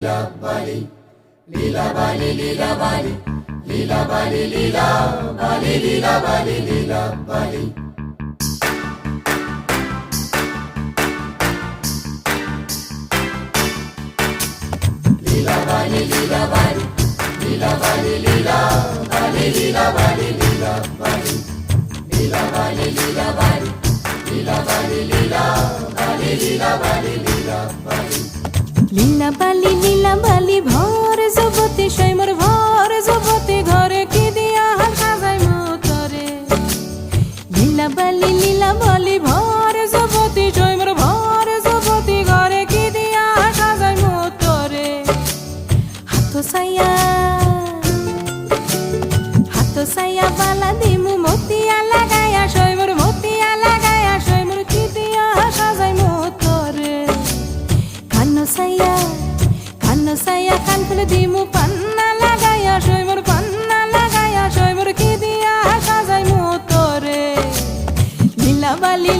Bali, lila Bali, lila Bali, lila Bali, lila Bali, lila Bali, lila Bali. Lila Bali, lila Bali, lila Bali, lila Bali, lila Bali, lila Bali. Lila Bali, lila Bali, lila Bali, lila Bali, lila Bali, lila Bali. লীলা বালি ভর জগতে সৈমর ভর জগতে ঘরে কি দিয়া সাজাই মতরে লীলা বালি ভর জগতে সৈমর ভর জগতে ঘরে কি দিয়া সাজাই মতরে হাত সাইয়া বালা দিমু মতিয়া লাগায়া সৈমর মতিয়া লাগায়া সৈমর কি দিয়া সাজাই মতরে কানো সাইয়া কান খুলে দিমু পান্না লাগায়া সৈমর পান্না লাগায়া সৈমর কি দিয়া সাজাই মতরে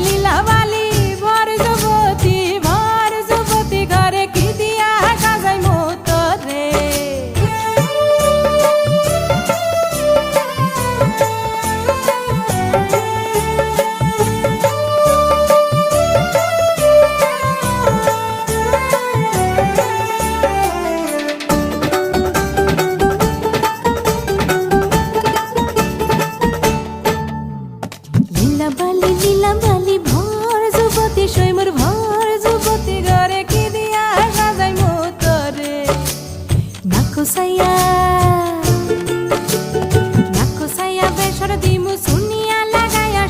লীলা বালি ভর যুবতী ঘরে কি দিয়া সাজাই মতরে লীলা বালি ভর যুবতী সৈমর ভর যুবতী ঘরে কি দিয়া সাজাই মতরে নাকো সাইয়া বেসর দিমু সুনিয়া লাগায়া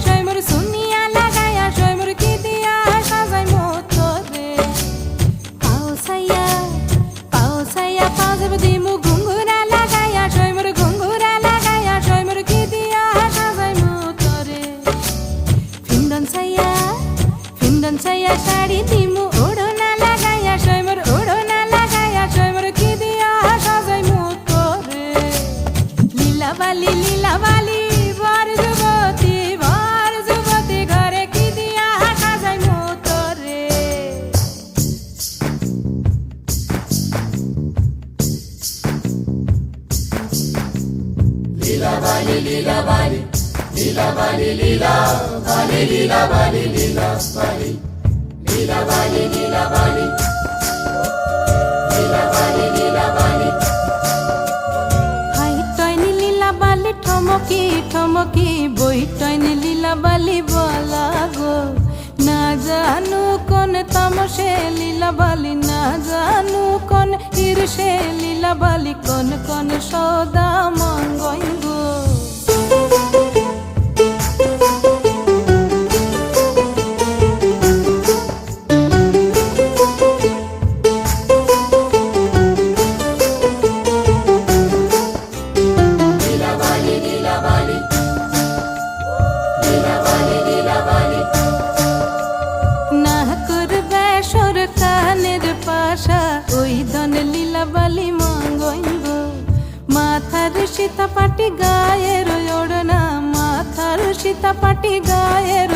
সৈমর কি দিয়া সাজাই মতরে পাও সাইয়া পাও যাব দিমু ঘুঙ্গুরা লাগায়া সৈমর কি দিয়া সাজাই মতরে ফিন্দন সাইয়া শাড়ি দিমু ওড়না লাগায়া সৈমর কি দিয়া সাজাই মতরে লীলা বালি ভর যুবতী ঘরে কি দিয়া সাজাই মতরে Lila Bali, lila Bali, lila Bali, lila Bali, lila Bali, lila Bali. Lila Bali, lila Bali, lila Bali, lila Bali. Hi টয়নি লীলা বালি ঠমকি বই টয়নি লীলা বালি বলা গো না জানু কোন তামসে লীলা বালি না জানু কোন ঈর্ষে লীলা বালি কোন সদা মঙ্গই গো Lila Bali, lila Bali, lila Bali, lila Bali. না করবে সরকানের পাশা ওই ধন লীলা বালি মঙ্গইব মাথার সীতা পাটি গায়ের ওড়না মাথার সীতা পাটি গায়ের